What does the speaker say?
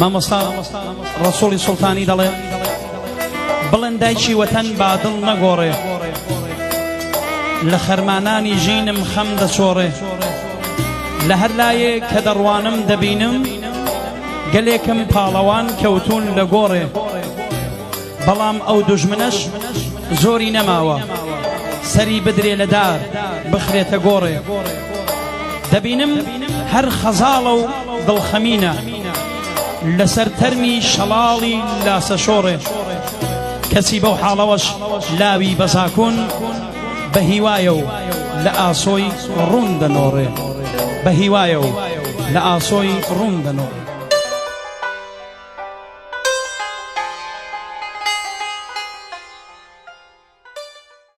مامۆستا ڕەسوڵی سوڵتانی دەڵێ بڵێن دایکی وەتەن بادڵ نەگۆڕێ لە خەرمانانی ژینم خەم دەچۆڕێ لە هەر لایێ کە دەڕوانم دەبینم گەلێکم پاڵەوان کەوتون لە گۆڕێ بەڵام ئەو دوژمنەش زۆری نەماوە سەری بدرێ لە دار بخرێتە گۆڕێ دەبینم هەر خەزاڵە و دڵخەمینە لەسەر تەرمی شەڵاڵی لاسە شۆڕێ کەسی بەو حاڵەوەش لاوی بەزاکوون بە هیوایە و لە ئاسۆی ڕوون دەنۆڕێ بە هیوایە و لە ئاسۆی ڕوون دەنۆڕێ